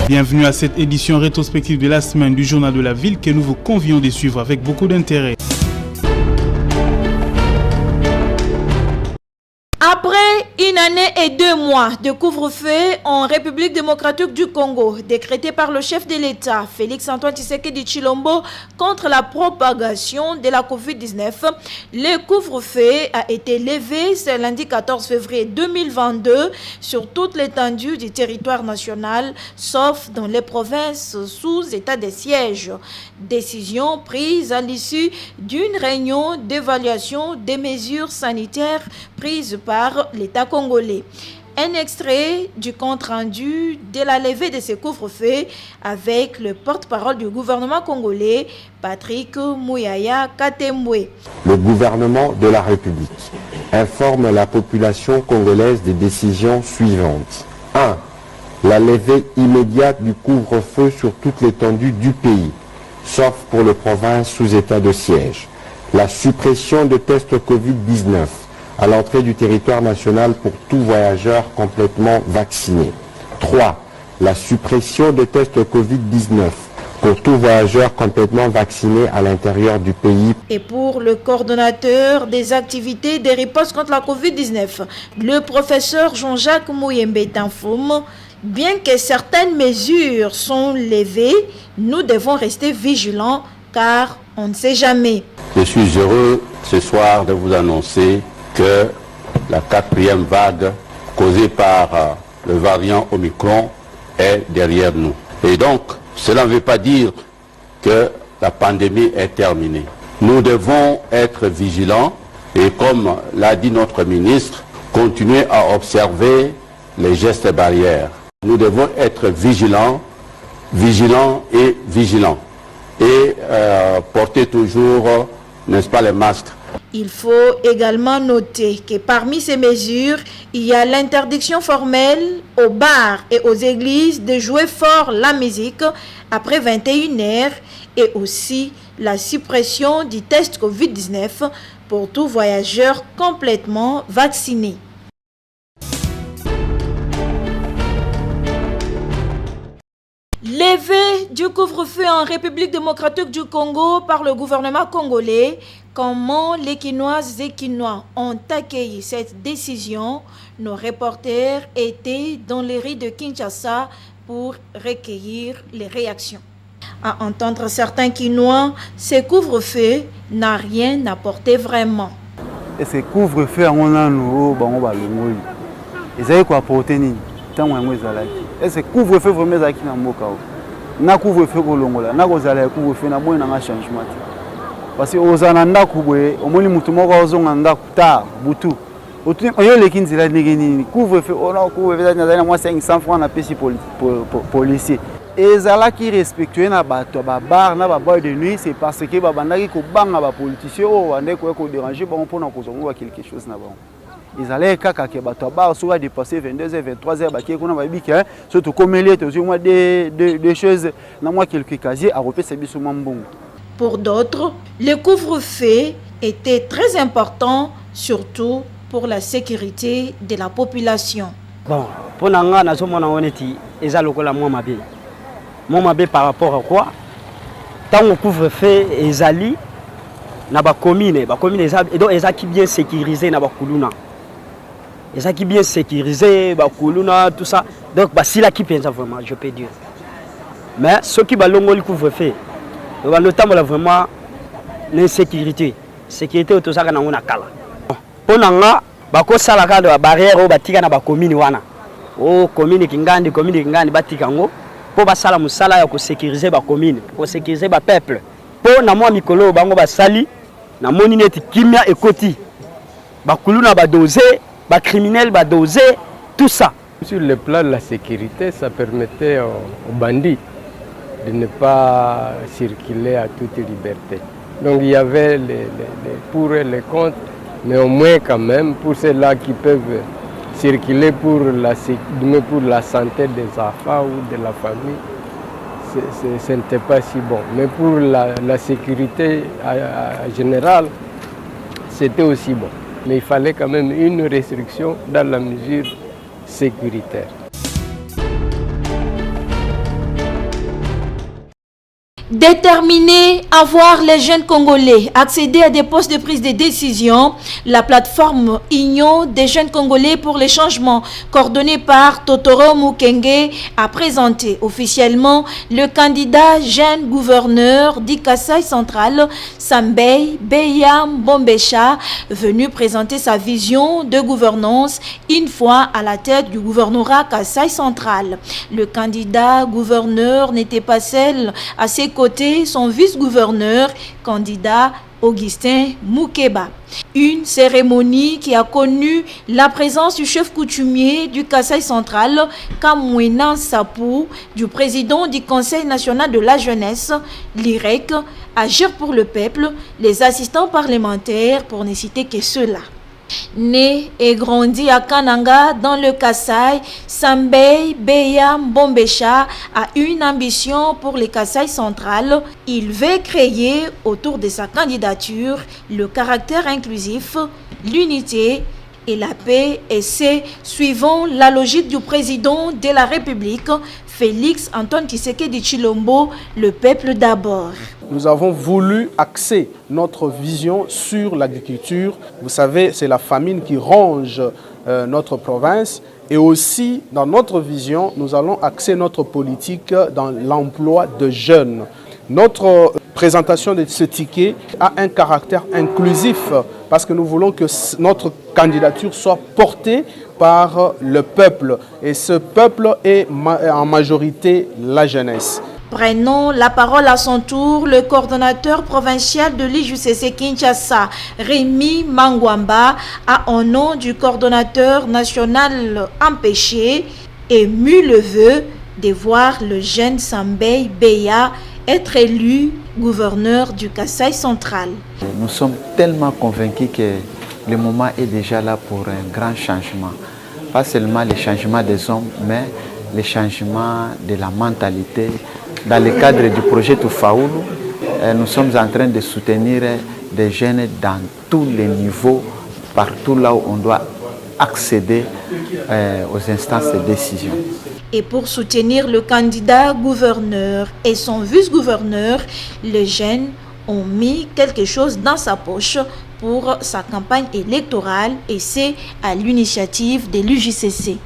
Bienvenue à cette édition rétrospective de la semaine du Journal de la Ville que nous vous convions de suivre avec beaucoup d'intérêt. Après une année et 2 mois de couvre-feu en République démocratique du Congo, décrété par le chef de l'État, Félix-Antoine Tshisekedi Tshilombo, contre la propagation de la COVID-19, le couvre-feu a été levé ce lundi 14 février 2022 sur toute l'étendue du territoire national, sauf dans les provinces sous état de siège. Décision prise à l'issue d'une réunion d'évaluation des mesures sanitaires prises par l'État congolais. Un extrait du compte-rendu de la levée de ce couvre-feu avec le porte-parole du gouvernement congolais, Patrick Muyaya Katembwe. Le gouvernement de la République informe la population congolaise des décisions suivantes. 1. La levée immédiate du couvre-feu sur toute l'étendue du pays, sauf pour les provinces sous état de siège. La suppression de tests Covid-19 à l'entrée du territoire national pour tout voyageur complètement vacciné. 3. La suppression des tests Covid-19 pour tout voyageur complètement vacciné à l'intérieur du pays. Et pour le coordonnateur des activités de riposte contre la Covid-19, le professeur Jean-Jacques Mouyembe Tanfoum, bien que certaines mesures sont levées, nous devons rester vigilants car on ne sait jamais. Je suis heureux ce soir de vous annoncer que la 4e vague causée par le variant Omicron est derrière nous. Et donc, cela ne veut pas dire que la pandémie est terminée. Nous devons être vigilants et, comme l'a dit notre ministre, continuer à observer les gestes barrières. Nous devons être vigilants et porter toujours, n'est-ce pas, les masques. Il faut également noter que parmi ces mesures, il y a l'interdiction formelle aux bars et aux églises de jouer fort la musique après 21h et aussi la suppression du test Covid-19 pour tout voyageur complètement vacciné. Levée du couvre-feu en République démocratique du Congo par le gouvernement congolais. Comment les Quinoises et Quinois ont accueilli cette décision? Nos reporters étaient dans les rues de Kinshasa pour recueillir les réactions. À entendre certains Quinois, ce couvre-feu n'a rien apporté vraiment. Et ce couvre-feu, on a nous, on va le ils avaient quoi apporter ni tant moi ezalaki. Et ce couvre-feu vraiment ezalaki na mboka. Na couvre-feu ko longola, na ko zala couvre-feu na moyo na changement. Parce que aux ndako boye omoni mutu moko ozonga ndako ta butu oyo leki nzela ndenge nini couvre-feu ona couvre-feu na moi 500 francs na pesi policier ezalaki respectué na bato ba bar na ba boy de nuit, c'est parce que babandaki ko banga ba politiciens o wande ko déranger bon pour na kozonga quelque chose na bon. Ils allaient kaka ke bato ba soit dépasser 22h 23h ba ki ko na ba biki surtout comme les autres moi des choses na moi quelques casiers à repasser biso mbongo. Pour d'autres, le couvre-feu était très important, surtout pour la sécurité de la population. Bon, pour nous, nous sommes honnêtes, et ça, moi, par rapport à quoi? Tant qu'on couvre-feu, ils allaient dans les communes, et donc ils sont bien sécurisés dans les communes. Ils sont bien sécurisés, tout ça. Donc, c'est là qui pense vraiment, je peux dire. Mais ceux qui ont le couvre-feu, notamment vraiment l'insécurité. Sécurité au tosaka na ngona kala. Ponanga bako sala ka de barrière o batika na ba commune wana. O commune kingandi batika ngo po basala musala ya ko sécuriser ba commune, ko sécuriser ba peuple. Po na mwa mikolo bango basali na moni neti kimia ekoti. Ba kuluna ba doser, ba criminel ba doser, tout ça. Sur le plan de la sécurité, ça permettait aux bandits de ne pas circuler à toute liberté. Donc il y avait les pour et les contre, mais au moins quand même pour ceux-là qui peuvent circuler pour la santé des enfants ou de la famille, ce n'était pas si bon. Mais pour la sécurité générale, c'était aussi bon. Mais il fallait quand même une restriction dans la mesure sécuritaire. Déterminée à voir les jeunes Congolais accéder à des postes de prise de décision, la plateforme Union des jeunes Congolais pour les changements, coordonnée par Totoro Mukenge, a présenté officiellement le candidat jeune gouverneur du Kasai central, Sambei Beya Mbombesha, venu présenter sa vision de gouvernance une fois à la tête du gouvernorat Kasai central. Le candidat gouverneur n'était pas seul. À ses côtés, son vice-gouverneur, candidat Augustin Moukeba. Une cérémonie qui a connu la présence du chef coutumier du Kasai central, Kamwena Sapou, du président du Conseil national de la jeunesse, l'IREC, Agir pour le peuple, les assistants parlementaires, pour ne citer que ceux-là. Né et grandi à Kananga dans le Kasai, Sambei Beya Mbombesha a une ambition pour le Kasai central. Il veut créer autour de sa candidature le caractère inclusif, l'unité et la paix, et c'est suivant la logique du président de la République, Félix Antoine Tshisekedi Tshilombo, le peuple d'abord. Nous avons voulu axer notre vision sur l'agriculture. Vous savez, c'est la famine qui ronge notre province. Et aussi, dans notre vision, nous allons axer notre politique dans l'emploi de jeunes. Notre présentation de ce ticket a un caractère inclusif parce que nous voulons que notre candidature soit portée par le peuple. Et ce peuple est en majorité la jeunesse. Prenons la parole à son tour le coordonnateur provincial de l'IJUCC Kinshasa, Rémi Mangwamba, a au nom du coordonnateur national empêché, ému le vœu de voir le jeune Sambei Beya être élu gouverneur du Kasai central. Nous sommes tellement convaincus que le moment est déjà là pour un grand changement. Pas seulement le changement des hommes, mais le changement de la mentalité. Dans le cadre du projet Tufaulu, nous sommes en train de soutenir des jeunes dans tous les niveaux, partout là où on doit accéder aux instances de décision. Et pour soutenir le candidat gouverneur et son vice-gouverneur, les jeunes ont mis quelque chose dans sa poche pour sa campagne électorale, et c'est à l'initiative de l'UJCC.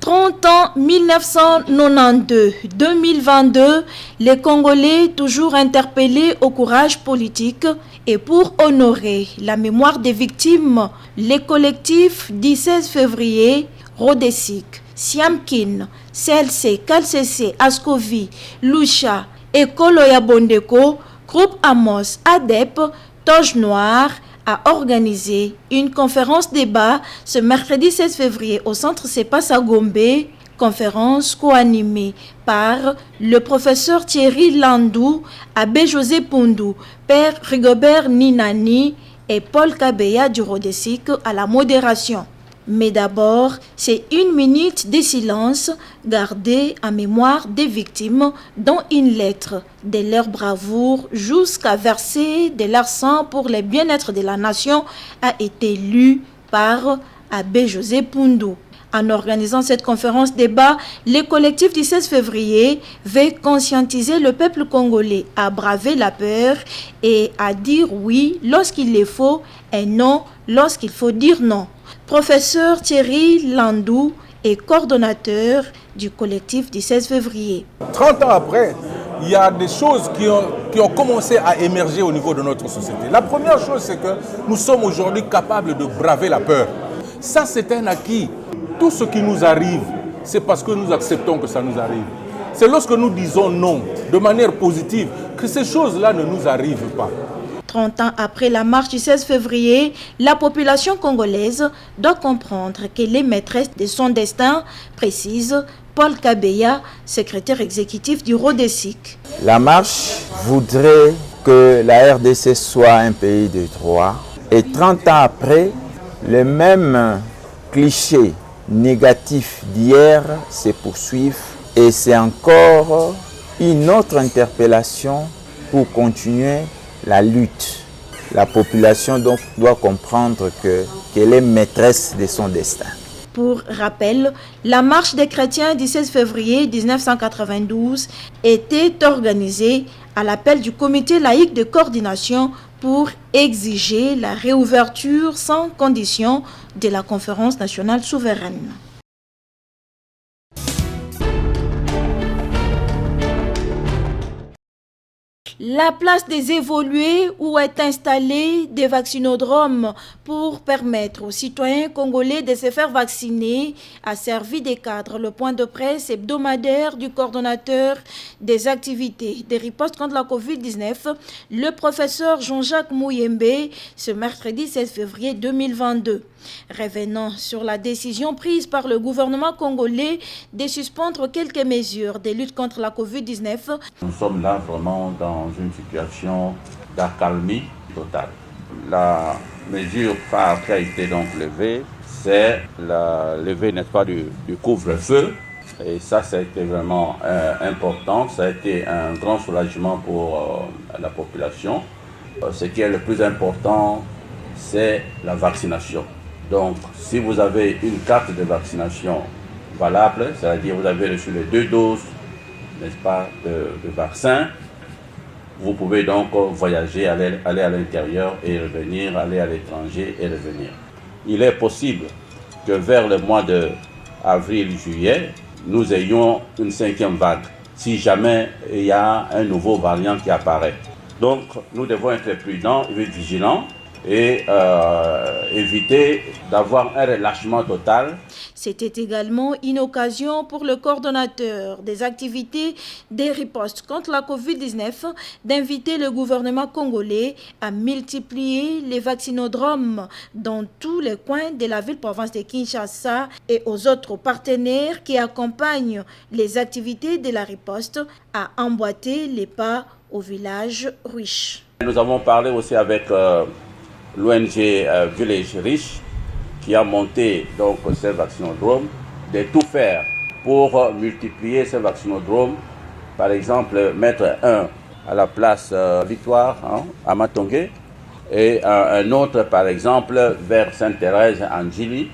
30 ans 1992-2022, les Congolais toujours interpellés au courage politique, et pour honorer la mémoire des victimes, les collectifs du 16 février, Rodesic, Siamkin, CLC, KLCC, Ascovi, Lucha, Ekolo ya Bondeko, Groupe Amos, ADEP, Toge Noire, a organisé une conférence débat ce mercredi 16 février au centre CEPAS à Gombe, conférence co-animée par le professeur Thierry Landou, Abbé José Pundou, Père Rigobert Ninani et Paul Kabeya du Rodesic à la modération. Mais d'abord, c'est 1 minute de silence gardée en mémoire des victimes, dont une lettre de leur bravoure jusqu'à verser de leur sang pour le bien-être de la nation a été lue par Abbé José Pundou. En organisant cette conférence débat, le collectif du 16 février veut conscientiser le peuple congolais à braver la peur et à dire oui lorsqu'il le faut et non lorsqu'il faut dire non. Professeur Thierry Landou est coordonnateur du collectif du 16 février. 30 ans après, il y a des choses qui ont commencé à émerger au niveau de notre société. La première chose, c'est que nous sommes aujourd'hui capables de braver la peur. Ça, c'est un acquis. Tout ce qui nous arrive, c'est parce que nous acceptons que ça nous arrive. C'est lorsque nous disons non, de manière positive, que ces choses-là ne nous arrivent pas. 30 ans après la marche du 16 février, la population congolaise doit comprendre qu'elle est maîtresse de son destin, précise Paul Kabeya, secrétaire exécutif du Rodesic. La marche voudrait que la RDC soit un pays de droit. Et 30 ans après, les mêmes clichés négatifs d'hier se poursuivent. Et c'est encore une autre interpellation pour continuer la lutte. La population donc doit comprendre qu'elle est maîtresse de son destin. Pour rappel, la marche des chrétiens du 16 février 1992 était organisée à l'appel du comité laïque de coordination pour exiger la réouverture sans condition de la conférence nationale souveraine. La place des évolués où est installé des vaccinodromes pour permettre aux citoyens congolais de se faire vacciner a servi de cadre. Le point de presse hebdomadaire du coordonnateur des activités des ripostes contre la COVID-19, le professeur Jean-Jacques Mouyembe, ce mercredi 16 février 2022. Revenant sur la décision prise par le gouvernement congolais de suspendre quelques mesures de lutte contre la COVID-19. Nous sommes là vraiment dans une situation d'accalmie totale. La mesure phare qui a été donc levée, c'est la levée, n'est-ce pas, du couvre-feu. Et ça a été vraiment important. Ça a été un grand soulagement pour la population. Ce qui est le plus important, c'est la vaccination. Donc, si vous avez une carte de vaccination valable, c'est-à-dire vous avez reçu les 2 doses, n'est-ce pas, de vaccin, vous pouvez donc voyager, aller à l'intérieur et revenir, aller à l'étranger et revenir. Il est possible que vers le mois d'avril-juillet, nous ayons une 5e vague, si jamais il y a un nouveau variant qui apparaît. Donc, nous devons être prudents et vigilants et éviter d'avoir un relâchement total. C'était également une occasion pour le coordonnateur des activités des ripostes contre la COVID-19 d'inviter le gouvernement congolais à multiplier les vaccinodromes dans tous les coins de la ville-province de Kinshasa et aux autres partenaires qui accompagnent les activités de la riposte à emboîter les pas au village riche. Nous avons parlé aussi avec l'ONG Village Riche qui a monté donc ces vaccinodromes, de tout faire pour multiplier ces vaccinodromes. Par exemple, mettre un à la place Victoire à Matongé et un autre par exemple vers Sainte-Thérèse en Djili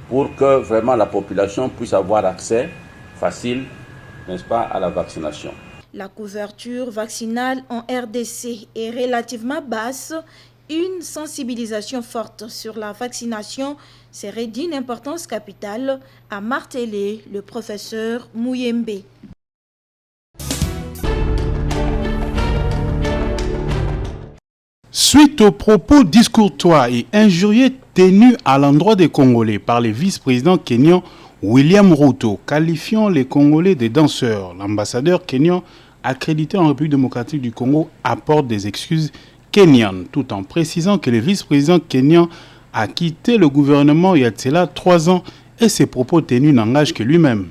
pour que vraiment la population puisse avoir accès facile, n'est-ce pas, à la vaccination. La couverture vaccinale en RDC est relativement basse. Une sensibilisation forte sur la vaccination serait d'une importance capitale, a martelé le professeur Mouyembe. Suite aux propos discourtois et injurieux tenus à l'endroit des Congolais par le vice-président kényan William Ruto, qualifiant les Congolais de danseurs, l'ambassadeur kényan accrédité en République démocratique du Congo apporte des excuses kenyan, tout en précisant que le vice-président kényan a quitté le gouvernement il y a de cela 3 ans et ses propos tenus n'engagent que lui-même.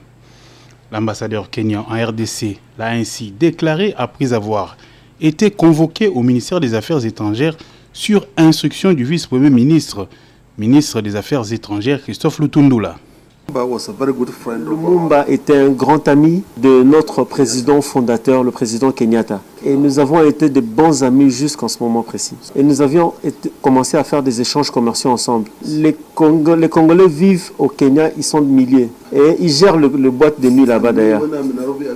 L'ambassadeur kényan en RDC l'a ainsi déclaré après avoir été convoqué au ministère des Affaires étrangères sur instruction du vice-premier ministre des Affaires étrangères Christophe Lutundula. Lumumba était un grand ami de notre président fondateur, le président Kenyatta. Et nous avons été de bons amis jusqu'en ce moment précis. Et nous avions commencé à faire des échanges commerciaux ensemble. Les Congolais vivent au Kenya, ils sont milliers. Et ils gèrent le boîte de nuit là-bas d'ailleurs.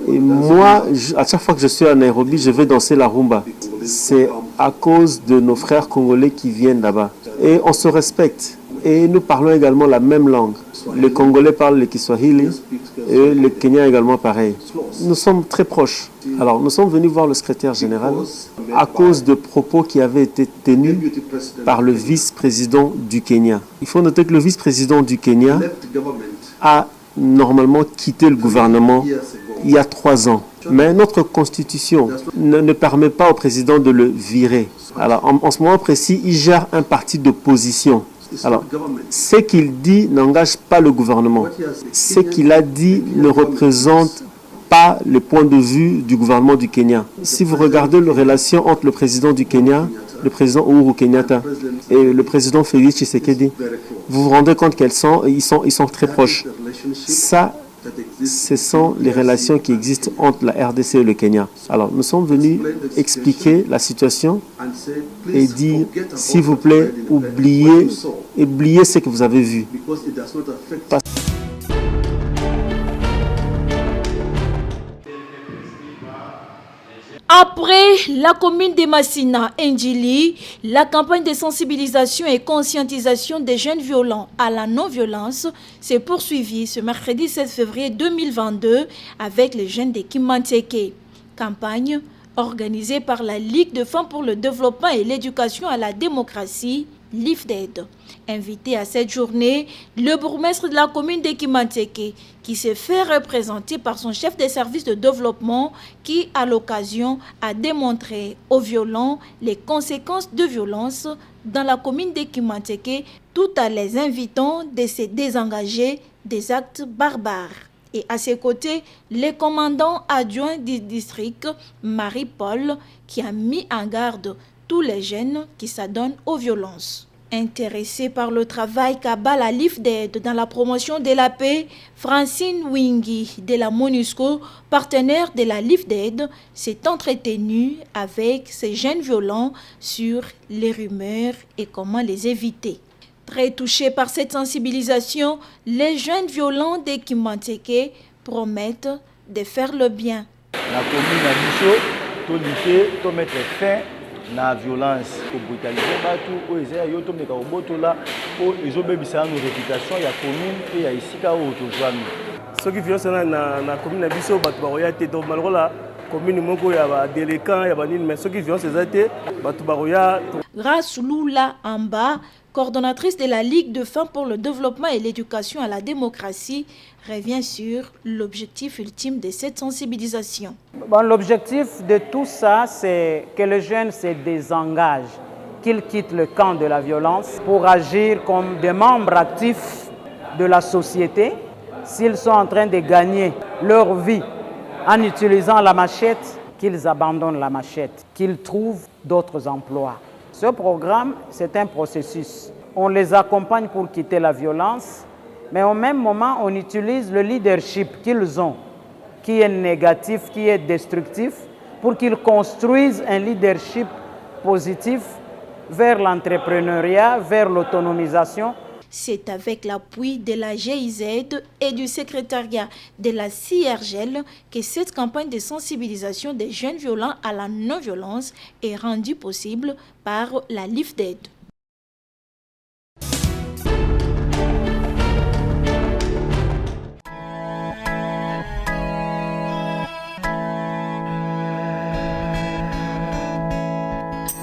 Et moi, à chaque fois que je suis à Nairobi, je vais danser la rumba. C'est à cause de nos frères congolais qui viennent là-bas. Et on se respecte. Et nous parlons également la même langue. Les Congolais parlent le Kiswahili et les Kenyans également pareil. Nous sommes très proches. Alors nous sommes venus voir le secrétaire général à cause de propos qui avaient été tenus par le vice-président du Kenya. Il faut noter que le vice-président du Kenya a normalement quitté le gouvernement il y a 3 ans. Mais notre constitution ne permet pas au président de le virer. Alors en ce moment précis, il gère un parti d'opposition. Alors, ce qu'il dit n'engage pas le gouvernement. Ce qu'il a dit ne représente pas le point de vue du gouvernement du Kenya. Si vous regardez les relations entre le président du Kenya, le président Uhuru Kenyatta et le président Félix Tshisekedi, vous vous rendez compte qu'ils sont très proches. Ça, ce sont les relations qui existent entre la RDC et le Kenya. Alors, nous sommes venus expliquer la situation et dire, s'il vous plaît, oubliez ce que vous avez vu. Après la commune de Massina, Ndjili, la campagne de sensibilisation et conscientisation des jeunes violents à la non-violence s'est poursuivie ce mercredi 16 février 2022 avec les jeunes de Kimanteke. Campagne organisée par la Ligue de femmes pour le développement et l'éducation à la démocratie, l'IFDED. Invité à cette journée, le bourgmestre de la commune de Kimanteke, qui s'est fait représenter par son chef des services de développement, qui, à l'occasion, a démontré aux violents les conséquences de violence dans la commune de Kimanteke, tout en les invitant de se désengager des actes barbares. Et à ses côtés, le commandant adjoint du district, Marie-Paul, qui a mis en garde tous les jeunes qui s'adonnent aux violences. Intéressée par le travail qu'a la LIFDED dans la promotion de la paix, Francine Wingi de la MONUSCO, partenaire de la LIFDED, s'est entretenue avec ces jeunes violents sur les rumeurs et comment les éviter. Très touchés par cette sensibilisation, les jeunes violents de Kimanteke promettent de faire le bien. La commune a dit tout lutter, tout mettre fin à la violence, pour brutaliser tout, ils ont mis au bout là, ils ont mis ça nos réputations, il y a commune et il y a ici qu'à autojoindre. Ce qui vient dans la commune a dit ça, Batubaroya était donc malgré la commune moko ya délinquant ya banine, mais ce qui vient c'est ça Batubaroya. Grâce Lula Amba, coordonnatrice de la Ligue de femmes pour le développement et l'éducation à la démocratie, revient sur l'objectif ultime de cette sensibilisation. Bon, l'objectif de tout ça, c'est que les jeunes se désengagent, qu'ils quittent le camp de la violence pour agir comme des membres actifs de la société. S'ils sont en train de gagner leur vie en utilisant la machette, qu'ils abandonnent la machette, qu'ils trouvent d'autres emplois. Ce programme, c'est un processus. On les accompagne pour quitter la violence, mais au même moment, on utilise le leadership qu'ils ont, qui est négatif, qui est destructif, pour qu'ils construisent un leadership positif vers l'entrepreneuriat, vers l'autonomisation. C'est avec l'appui de la GIZ et du secrétariat de la CIRGL que cette campagne de sensibilisation des jeunes violents à la non-violence est rendue possible par la LIFDED.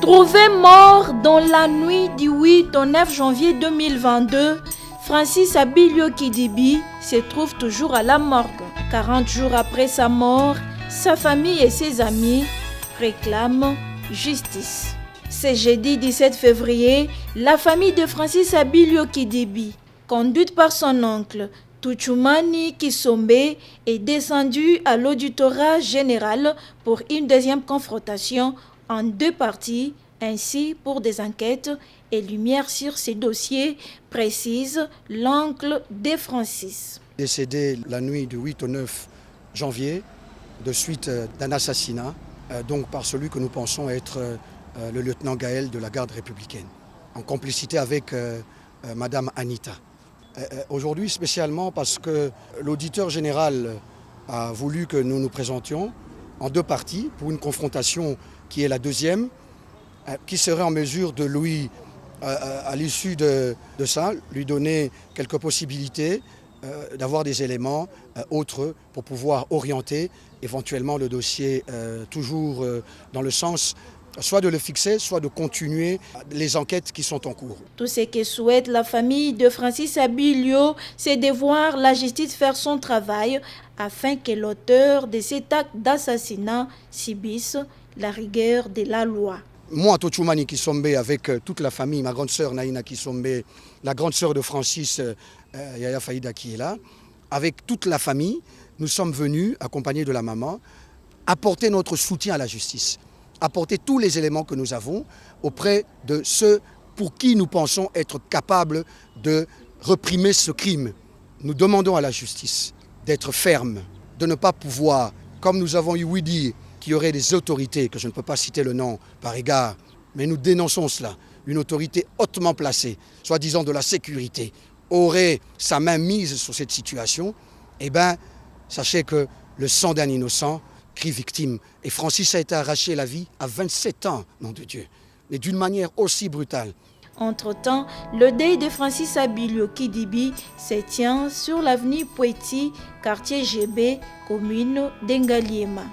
Trouvé mort dans la nuit du 8 au 9 janvier 2022, Francis Abilio Kidibi se trouve toujours à la morgue. 40 jours après sa mort, sa famille et ses amis réclament justice. Ce jeudi 17 février, la famille de Francis Abilio Kidibi, conduite par son oncle Tuchumani Kisombe, est descendue à l'auditorat général pour une deuxième confrontation en deux parties, ainsi pour des enquêtes et lumière sur ces dossiers, précise l'oncle de Francis. Décédé la nuit du 8 au 9 janvier de suite d'un assassinat, donc par celui que nous pensons être le lieutenant Gaël de la garde républicaine, en complicité avec Madame Anita. Aujourd'hui spécialement parce que l'auditeur général a voulu que nous nous présentions en deux parties pour une confrontation qui est la deuxième, qui serait en mesure de lui, à l'issue de ça, lui donner quelques possibilités d'avoir des éléments autres pour pouvoir orienter éventuellement le dossier toujours dans le sens soit de le fixer, soit de continuer les enquêtes qui sont en cours. Tout ce que souhaite la famille de Francis Abilio, c'est de voir la justice faire son travail afin que l'auteur de cet acte d'assassinat subisse la rigueur de la loi. Moi, Tochumani Kisombe, avec toute la famille, ma grande sœur Naïna Kisombe, la grande sœur de Francis, Yaya Faïda qui est là, avec toute la famille, nous sommes venus, accompagnés de la maman, apporter notre soutien à la justice, apporter tous les éléments que nous avons auprès de ceux pour qui nous pensons être capables de réprimer ce crime. Nous demandons à la justice d'être ferme, de ne pas pouvoir, comme nous avons eu ouï dire, qu'il y aurait des autorités, que je ne peux pas citer le nom par égard, mais nous dénonçons cela, une autorité hautement placée, soi-disant de la sécurité, aurait sa main mise sur cette situation, eh bien, sachez que le sang d'un innocent cri victime. Et Francis a été arraché la vie à 27 ans, nom de Dieu, mais d'une manière aussi brutale. Entre-temps, le deuil de Francis Abilio Kidibi se tient sur l'avenue Poeti, quartier GB, commune d'Engaliema.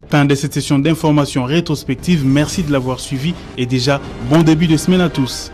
Fin de cette session d'information rétrospective. Merci de l'avoir suivi et déjà bon début de semaine à tous.